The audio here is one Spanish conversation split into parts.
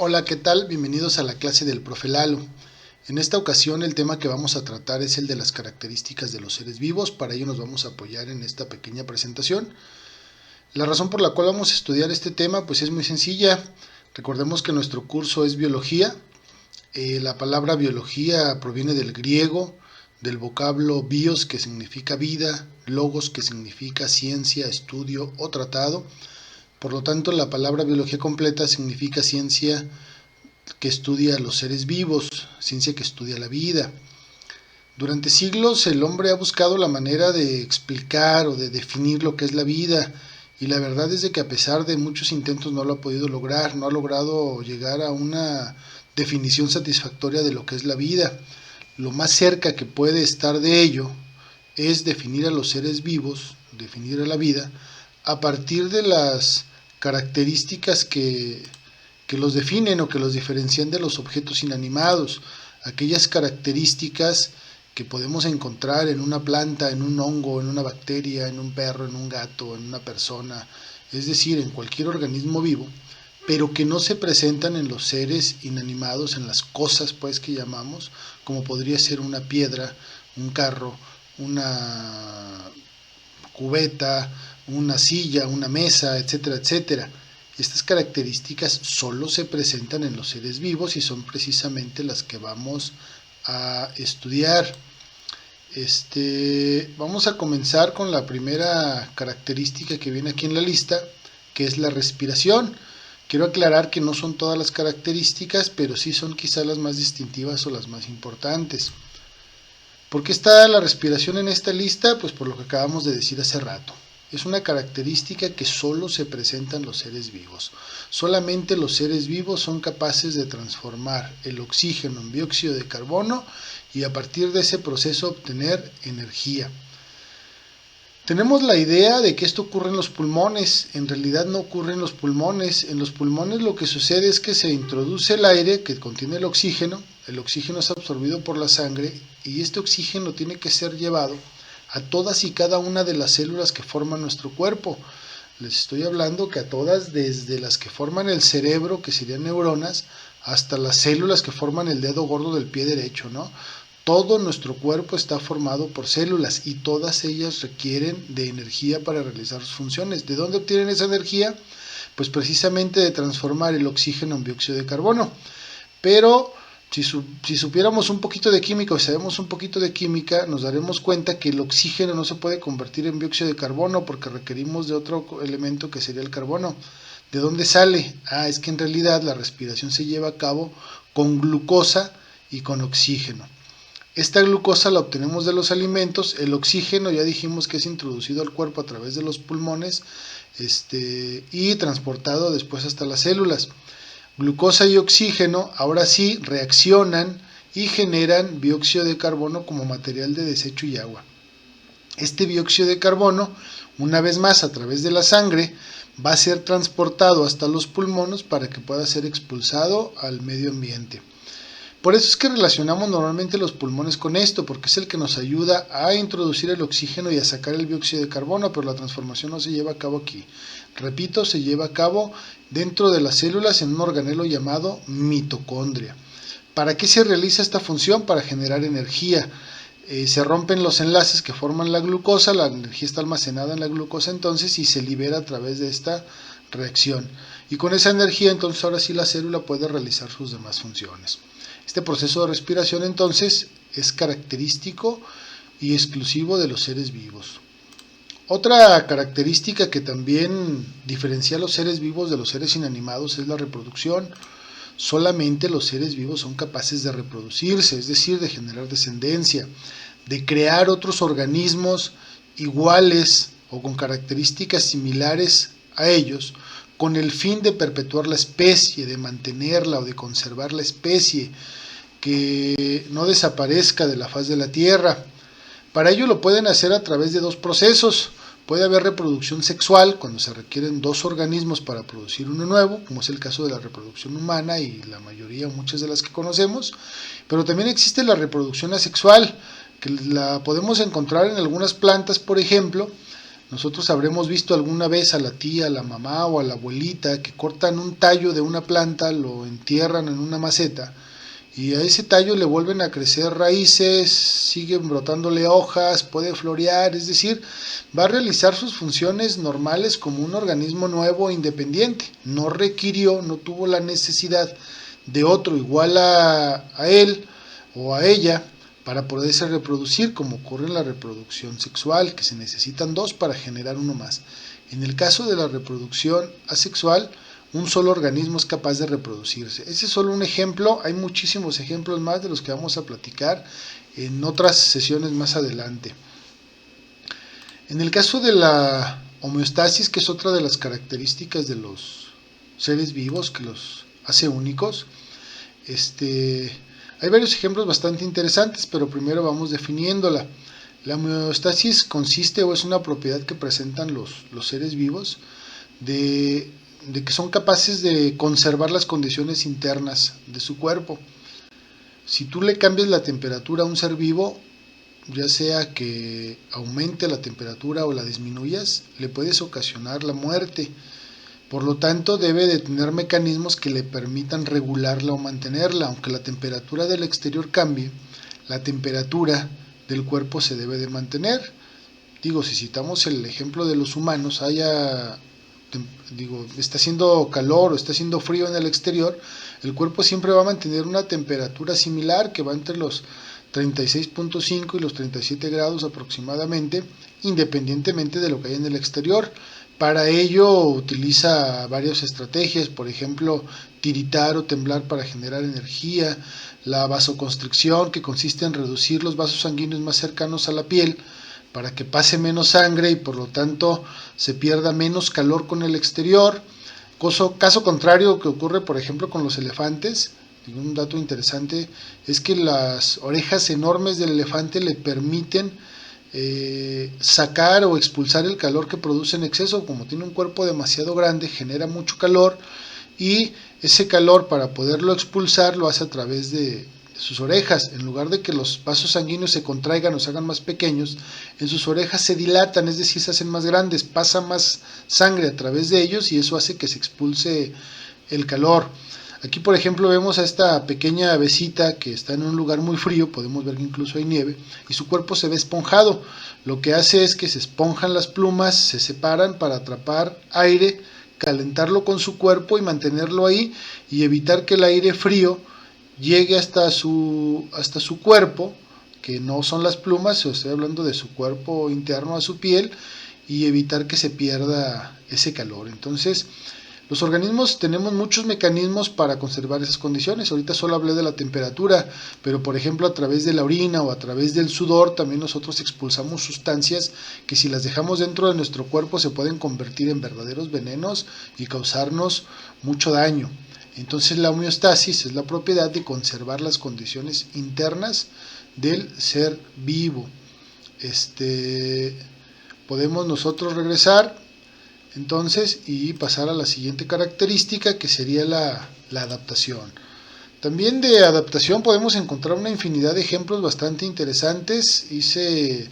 Hola, ¿qué tal? Bienvenidos a la clase del profe Lalo. En esta ocasión el tema que vamos a tratar es el de las características de los seres vivos. Para ello nos vamos a apoyar en esta pequeña presentación. La razón por la cual vamos a estudiar este tema pues es muy sencilla. Recordemos que nuestro curso es biología. La palabra biología proviene del griego, del vocablo bios, que significa vida, logos, que significa ciencia, estudio o tratado. Por lo tanto, la palabra biología completa significa ciencia que estudia los seres vivos, ciencia que estudia la vida. Durante siglos el hombre ha buscado la manera de explicar o de definir lo que es la vida, y la verdad es de que a pesar de muchos intentos no lo ha podido lograr, no ha logrado llegar a una definición satisfactoria de lo que es la vida. Lo más cerca que puede estar de ello es definir a los seres vivos, definir a la vida, a partir de las características que los definen o que los diferencian de los objetos inanimados, aquellas características que podemos encontrar en una planta, en un hongo, en una bacteria, en un perro, en un gato, en una persona, es decir, en cualquier organismo vivo, pero que no se presentan en los seres inanimados, en las cosas pues que llamamos, como podría ser una piedra, un carro, una cubeta, una silla, una mesa, etcétera, etcétera. Estas características solo se presentan en los seres vivos y son precisamente las que vamos a estudiar. Vamos a comenzar con la primera característica que viene aquí en la lista, que es la respiración. Quiero aclarar que no son todas las características, pero sí son quizás las más distintivas o las más importantes. ¿Por qué está la respiración en esta lista? Pues por lo que acabamos de decir hace rato. Es una característica que solo se presenta en los seres vivos. Solamente los seres vivos son capaces de transformar el oxígeno en dióxido de carbono y a partir de ese proceso obtener energía. Tenemos la idea de que esto ocurre en los pulmones. En realidad no ocurre en los pulmones. En los pulmones lo que sucede es que se introduce el aire que contiene el oxígeno es absorbido por la sangre y este oxígeno tiene que ser llevado a todas y cada una de las células que forman nuestro cuerpo. Les estoy hablando que a todas, desde las que forman el cerebro, que serían neuronas, hasta las células que forman el dedo gordo del pie derecho, ¿no? Todo nuestro cuerpo está formado por células y todas ellas requieren de energía para realizar sus funciones. ¿De dónde obtienen esa energía? Pues precisamente de transformar el oxígeno en dióxido de carbono. Pero si supiéramos un poquito de química o sabemos un poquito de química, nos daremos cuenta que el oxígeno no se puede convertir en dióxido de carbono porque requerimos de otro elemento que sería el carbono. ¿De dónde sale? Es que en realidad la respiración se lleva a cabo con glucosa y con oxígeno. Esta glucosa la obtenemos de los alimentos, el oxígeno ya dijimos que es introducido al cuerpo a través de los pulmones y transportado después hasta las células. Glucosa y oxígeno ahora sí reaccionan y generan dióxido de carbono como material de desecho y agua. Este dióxido de carbono, una vez más a través de la sangre, va a ser transportado hasta los pulmones para que pueda ser expulsado al medio ambiente. Por eso es que relacionamos normalmente los pulmones con esto, porque es el que nos ayuda a introducir el oxígeno y a sacar el dióxido de carbono, pero la transformación no se lleva a cabo aquí. Repito, se lleva a cabo dentro de las células en un organelo llamado mitocondria. ¿Para qué se realiza esta función? Para generar energía. Se rompen los enlaces que forman la glucosa, la energía está almacenada en la glucosa entonces y se libera a través de esta reacción. Y con esa energía entonces ahora sí la célula puede realizar sus demás funciones. Este proceso de respiración entonces es característico y exclusivo de los seres vivos. Otra característica que también diferencia a los seres vivos de los seres inanimados es la reproducción. Solamente los seres vivos son capaces de reproducirse, es decir, de generar descendencia, de crear otros organismos iguales o con características similares a ellos, con el fin de perpetuar la especie, de mantenerla o de conservar la especie, que no desaparezca de la faz de la Tierra. Para ello lo pueden hacer a través de dos procesos. Puede haber reproducción sexual, cuando se requieren dos organismos para producir uno nuevo, como es el caso de la reproducción humana y la mayoría, muchas de las que conocemos, pero también existe la reproducción asexual, que la podemos encontrar en algunas plantas, por ejemplo, Nosotros habremos visto alguna vez a la tía, a la mamá o a la abuelita que cortan un tallo de una planta, lo entierran en una maceta y a ese tallo le vuelven a crecer raíces, siguen brotándole hojas, puede florear, es decir, va a realizar sus funciones normales como un organismo nuevo e independiente. No requirió, no tuvo la necesidad de otro igual a él o a ella para poderse reproducir, como ocurre en la reproducción sexual, que se necesitan dos para generar uno más. En el caso de la reproducción asexual, un solo organismo es capaz de reproducirse. Ese es solo un ejemplo, hay muchísimos ejemplos más de los que vamos a platicar en otras sesiones más adelante. En el caso de la homeostasis, que es otra de las características de los seres vivos que los hace únicos, hay varios ejemplos bastante interesantes, pero primero vamos definiéndola. La homeostasis consiste o es una propiedad que presentan los seres vivos de que son capaces de conservar las condiciones internas de su cuerpo. Si tú le cambias la temperatura a un ser vivo, ya sea que aumente la temperatura o la disminuyas, le puedes ocasionar la muerte. Por lo tanto, debe de tener mecanismos que le permitan regularla o mantenerla. Aunque la temperatura del exterior cambie, la temperatura del cuerpo se debe de mantener. Si citamos el ejemplo de los humanos, está haciendo calor o está haciendo frío en el exterior, el cuerpo siempre va a mantener una temperatura similar que va entre los 36.5 y los 37 grados aproximadamente, independientemente de lo que hay en el exterior. Para ello utiliza varias estrategias, por ejemplo, tiritar o temblar para generar energía, la vasoconstricción, que consiste en reducir los vasos sanguíneos más cercanos a la piel para que pase menos sangre y por lo tanto se pierda menos calor con el exterior. Caso contrario que ocurre, por ejemplo, con los elefantes. Un dato interesante es que las orejas enormes del elefante le permiten sacar o expulsar el calor que produce en exceso. Como tiene un cuerpo demasiado grande, genera mucho calor y ese calor, para poderlo expulsar, lo hace a través de sus orejas. En lugar de que los vasos sanguíneos se contraigan o se hagan más pequeños, en sus orejas se dilatan, es decir, se hacen más grandes, pasa más sangre a través de ellos y eso hace que se expulse el calor. Aquí, por ejemplo, vemos a esta pequeña avecita que está en un lugar muy frío, podemos ver que incluso hay nieve, y su cuerpo se ve esponjado. Lo que hace es que se esponjan las plumas, se separan para atrapar aire, calentarlo con su cuerpo y mantenerlo ahí y evitar que el aire frío llegue hasta su cuerpo, que no son las plumas, estoy hablando de su cuerpo interno, a su piel, y evitar que se pierda ese calor. Entonces, los organismos tenemos muchos mecanismos para conservar esas condiciones. Ahorita solo hablé de la temperatura, pero por ejemplo a través de la orina o a través del sudor también nosotros expulsamos sustancias que, si las dejamos dentro de nuestro cuerpo, se pueden convertir en verdaderos venenos y causarnos mucho daño. Entonces la homeostasis es la propiedad de conservar las condiciones internas del ser vivo. Podemos nosotros regresar entonces y pasar a la siguiente característica, que sería la adaptación. También de adaptación podemos encontrar una infinidad de ejemplos bastante interesantes. Hice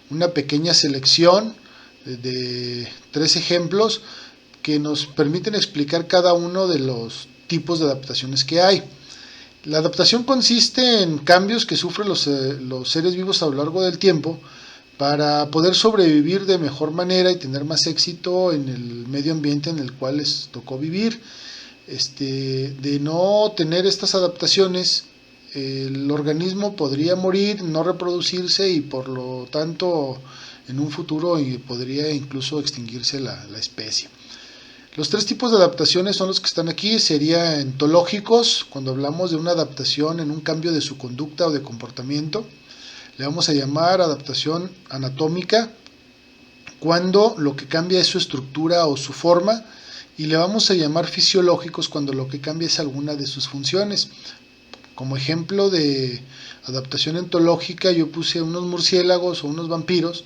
una pequeña selección de 3 ejemplos que nos permiten explicar cada uno de los tipos de adaptaciones que hay. La adaptación consiste en cambios que sufren los seres vivos a lo largo del tiempo para poder sobrevivir de mejor manera y tener más éxito en el medio ambiente en el cual les tocó vivir. De no tener estas adaptaciones, el organismo podría morir, no reproducirse y por lo tanto en un futuro podría incluso extinguirse la especie. Los 3 tipos de adaptaciones son los que están aquí. Serían entológicos, cuando hablamos de una adaptación en un cambio de su conducta o de comportamiento. Le vamos a llamar adaptación anatómica, cuando lo que cambia es su estructura o su forma, y le vamos a llamar fisiológicos cuando lo que cambia es alguna de sus funciones. Como ejemplo de adaptación entológica yo puse unos murciélagos o unos vampiros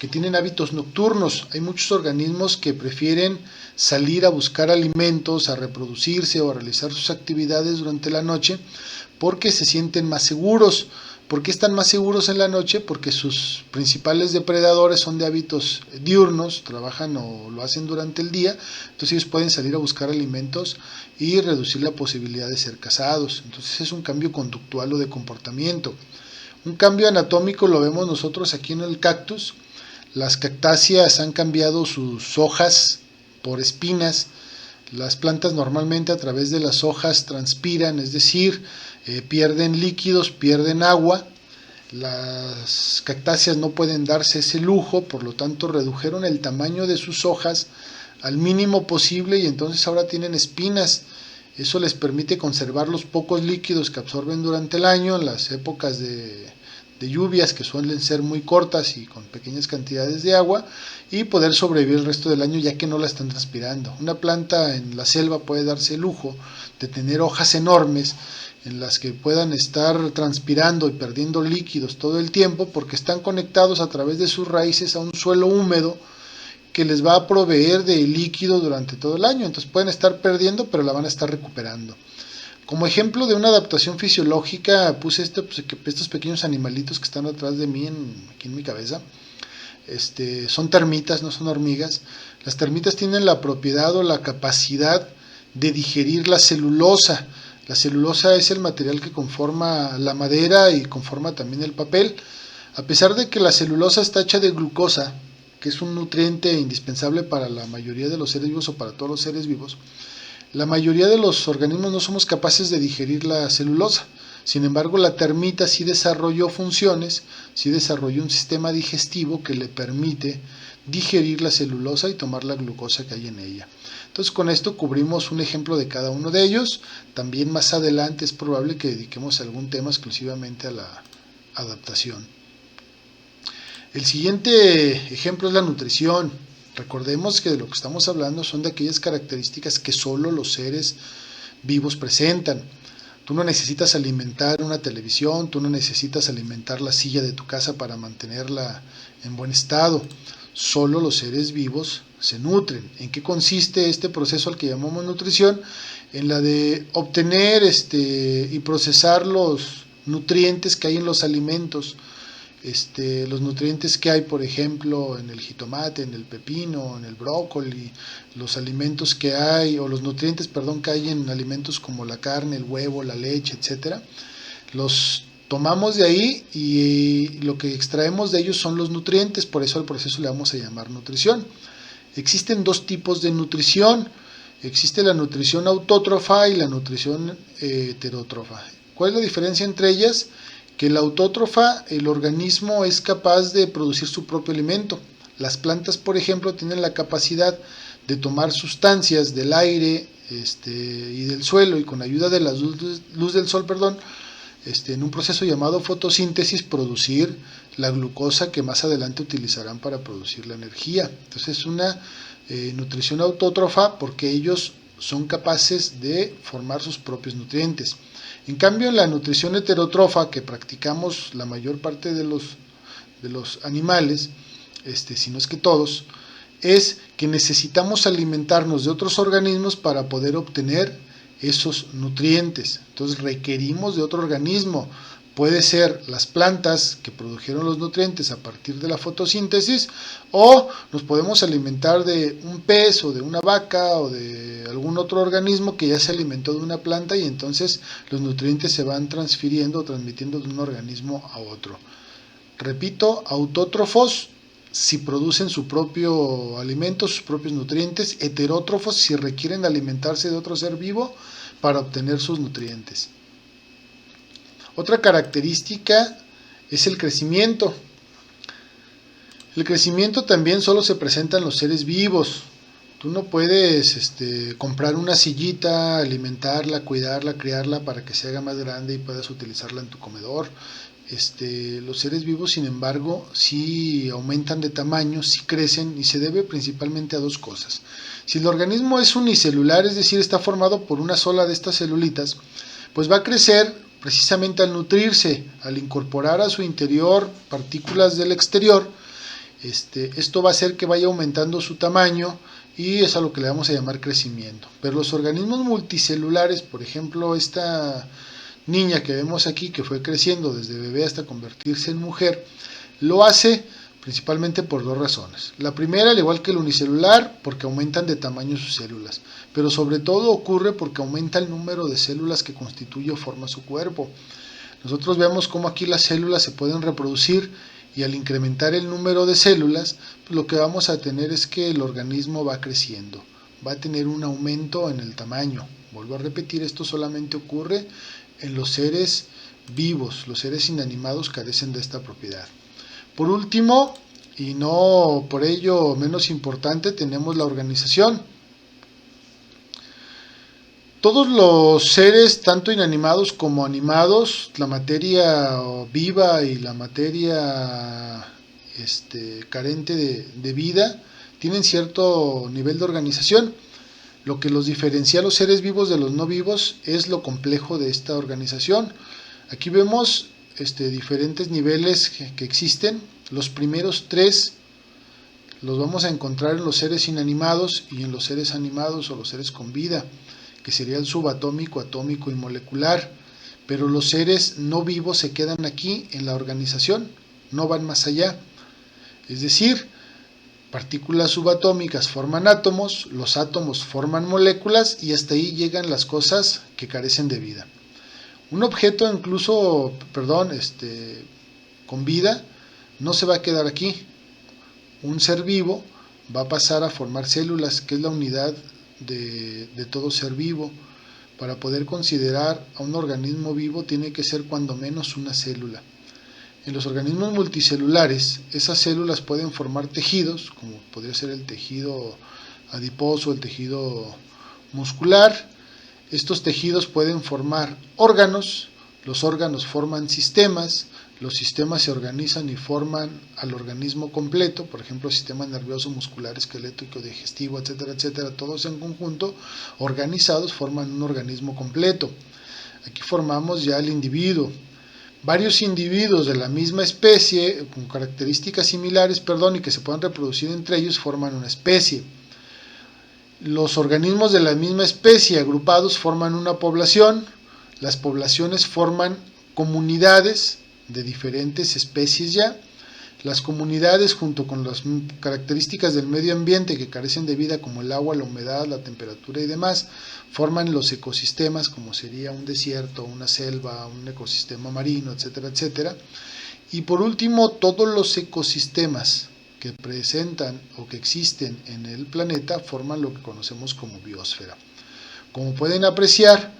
que tienen hábitos nocturnos. Hay muchos organismos que prefieren salir a buscar alimentos, a reproducirse o a realizar sus actividades durante la noche porque se sienten más seguros. ¿Por qué están más seguros en la noche? Porque sus principales depredadores son de hábitos diurnos, trabajan o lo hacen durante el día, entonces ellos pueden salir a buscar alimentos y reducir la posibilidad de ser cazados. Entonces es un cambio conductual o de comportamiento. Un cambio anatómico lo vemos nosotros aquí en el cactus. Las cactáceas han cambiado sus hojas por espinas. Las plantas normalmente a través de las hojas transpiran, es decir, pierden líquidos, pierden agua. Las cactáceas no pueden darse ese lujo, por lo tanto redujeron el tamaño de sus hojas al mínimo posible y entonces ahora tienen espinas. Eso les permite conservar los pocos líquidos que absorben durante el año en las épocas de lluvias, que suelen ser muy cortas y con pequeñas cantidades de agua, y poder sobrevivir el resto del año ya que no la están transpirando. Una planta en la selva puede darse el lujo de tener hojas enormes en las que puedan estar transpirando y perdiendo líquidos todo el tiempo porque están conectados a través de sus raíces a un suelo húmedo que les va a proveer de líquido durante todo el año. Entonces pueden estar perdiendo, pero la van a estar recuperando. Como ejemplo de una adaptación fisiológica puse estos pequeños animalitos que están atrás de mí, aquí en mi cabeza. Son termitas, no son hormigas. Las termitas tienen la propiedad o la capacidad de digerir la celulosa. La celulosa es el material que conforma la madera y conforma también el papel. A pesar de que la celulosa está hecha de glucosa, que es un nutriente indispensable para la mayoría de los seres vivos o para todos los seres vivos, la mayoría de los organismos no somos capaces de digerir la celulosa. Sin embargo, la termita sí desarrolló funciones, sí desarrolló un sistema digestivo que le permite digerir la celulosa y tomar la glucosa que hay en ella. Entonces, con esto cubrimos un ejemplo de cada uno de ellos. También más adelante es probable que dediquemos algún tema exclusivamente a la adaptación. El siguiente ejemplo es la nutrición. Recordemos que de lo que estamos hablando son de aquellas características que solo los seres vivos presentan. Tú no necesitas alimentar una televisión, tú no necesitas alimentar la silla de tu casa para mantenerla en buen estado. Solo los seres vivos se nutren. ¿En qué consiste este proceso al que llamamos nutrición? En la de obtener y procesar los nutrientes que hay en los alimentos. Los nutrientes que hay, por ejemplo, en el jitomate, en el pepino, en el brócoli, los alimentos que hay, o los nutrientes, perdón, que hay en alimentos como la carne, el huevo, la leche, etcétera, los tomamos de ahí y lo que extraemos de ellos son los nutrientes, por eso al proceso le vamos a llamar nutrición. Existen dos tipos de nutrición, existe la nutrición autótrofa y la nutrición heterótrofa. ¿Cuál es la diferencia entre ellas? Que la autótrofa, el organismo es capaz de producir su propio alimento. Las plantas, por ejemplo, tienen la capacidad de tomar sustancias del aire y del suelo y con ayuda de la luz del sol, en un proceso llamado fotosíntesis, producir la glucosa que más adelante utilizarán para producir la energía. Entonces es una nutrición autótrofa porque ellos son capaces de formar sus propios nutrientes. En cambio, en la nutrición heterótrofa que practicamos la mayor parte de los animales, si no es que todos, es que necesitamos alimentarnos de otros organismos para poder obtener esos nutrientes. Entonces requerimos de otro organismo. Puede ser las plantas que produjeron los nutrientes a partir de la fotosíntesis, o nos podemos alimentar de un pez o de una vaca o de algún otro organismo que ya se alimentó de una planta y entonces los nutrientes se van transfiriendo o transmitiendo de un organismo a otro. Repito, autótrofos si producen su propio alimento, sus propios nutrientes; heterótrofos si requieren alimentarse de otro ser vivo para obtener sus nutrientes. Otra característica es el crecimiento. El crecimiento también solo se presenta en los seres vivos. Tú no puedes comprar una sillita, alimentarla, cuidarla, criarla para que se haga más grande y puedas utilizarla en tu comedor. Los seres vivos, sin embargo, sí aumentan de tamaño, sí crecen, y se debe principalmente a dos cosas. Si el organismo es unicelular, es decir, está formado por una sola de estas celulitas, pues va a crecer precisamente al nutrirse, al incorporar a su interior partículas del exterior. Esto va a hacer que vaya aumentando su tamaño y es a lo que le vamos a llamar crecimiento. Pero los organismos multicelulares, por ejemplo, esta niña que vemos aquí, que fue creciendo desde bebé hasta convertirse en mujer, lo hace principalmente por dos razones. La primera, al igual que el unicelular, porque aumentan de tamaño sus células, pero sobre todo ocurre porque aumenta el número de células que constituye o forma su cuerpo. Nosotros vemos cómo aquí las células se pueden reproducir y al incrementar el número de células, pues lo que vamos a tener es que el organismo va creciendo, va a tener un aumento en el tamaño. Vuelvo a repetir, esto solamente ocurre en los seres vivos, los seres inanimados carecen de esta propiedad. Por último, y no por ello menos importante, tenemos la organización. Todos los seres, tanto inanimados como animados, la materia viva y la materia carente de vida, tienen cierto nivel de organización. Lo que los diferencia a los seres vivos de los no vivos es lo complejo de esta organización. Aquí vemos diferentes niveles que existen. Los primeros tres los vamos a encontrar en los seres inanimados y en los seres animados o los seres con vida, que sería el subatómico, atómico y molecular. Pero los seres no vivos se quedan aquí en la organización, no van más allá. Es decir, partículas subatómicas forman átomos, los átomos forman moléculas y hasta ahí llegan las cosas que carecen de vida. Un objeto incluso, con vida no se va a quedar aquí. Un ser vivo va a pasar a formar células, que es la unidad de todo ser vivo. Para poder considerar a un organismo vivo tiene que ser cuando menos una célula. En los organismos multicelulares, esas células pueden formar tejidos, como podría ser el tejido adiposo, el tejido muscular. Estos tejidos pueden formar órganos, los órganos forman sistemas, los sistemas se organizan y forman al organismo completo, por ejemplo, sistema nervioso, muscular, esquelético, digestivo, etcétera, etcétera, todos en conjunto, organizados, forman un organismo completo. Aquí formamos ya el individuo. Varios individuos de la misma especie, con características similares, y que se puedan reproducir entre ellos, forman una especie. Los organismos de la misma especie agrupados forman una población. Las poblaciones forman comunidades de diferentes especies ya. Las comunidades, junto con las características del medio ambiente que carecen de vida, como el agua, la humedad, la temperatura y demás, forman los ecosistemas, como sería un desierto, una selva, un ecosistema marino, etcétera, etcétera. Y por último, todos los ecosistemas que presentan o que existen en el planeta forman lo que conocemos como biosfera. Como pueden apreciar,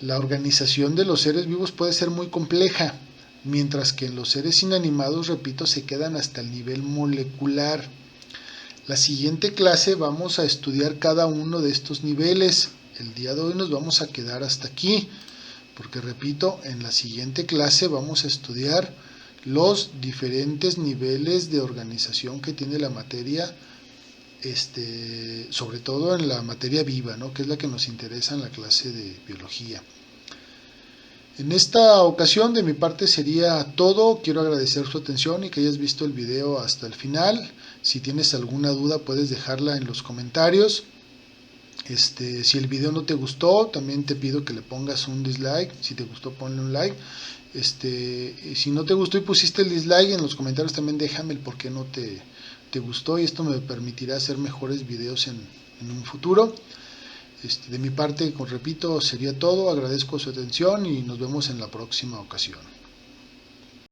la organización de los seres vivos puede ser muy compleja, mientras que en los seres inanimados, repito, se quedan hasta el nivel molecular. La siguiente clase vamos a estudiar cada uno de estos niveles. El día de hoy nos vamos a quedar hasta aquí, porque repito, en la siguiente clase vamos a estudiar los diferentes niveles de organización que tiene la materia, sobre todo en la materia viva, ¿no?, que es la que nos interesa en la clase de biología. En esta ocasión de mi parte sería todo. Quiero agradecer su atención y que hayas visto el video hasta el final. Si tienes alguna duda puedes dejarla en los comentarios. Si el video no te gustó, también te pido que le pongas un dislike. Si te gustó, ponle un like. Si no te gustó y pusiste el dislike, en los comentarios también déjame el por qué no te gustó, y esto me permitirá hacer mejores videos en un futuro. De mi parte, repito, sería todo. Agradezco su atención y nos vemos en la próxima ocasión.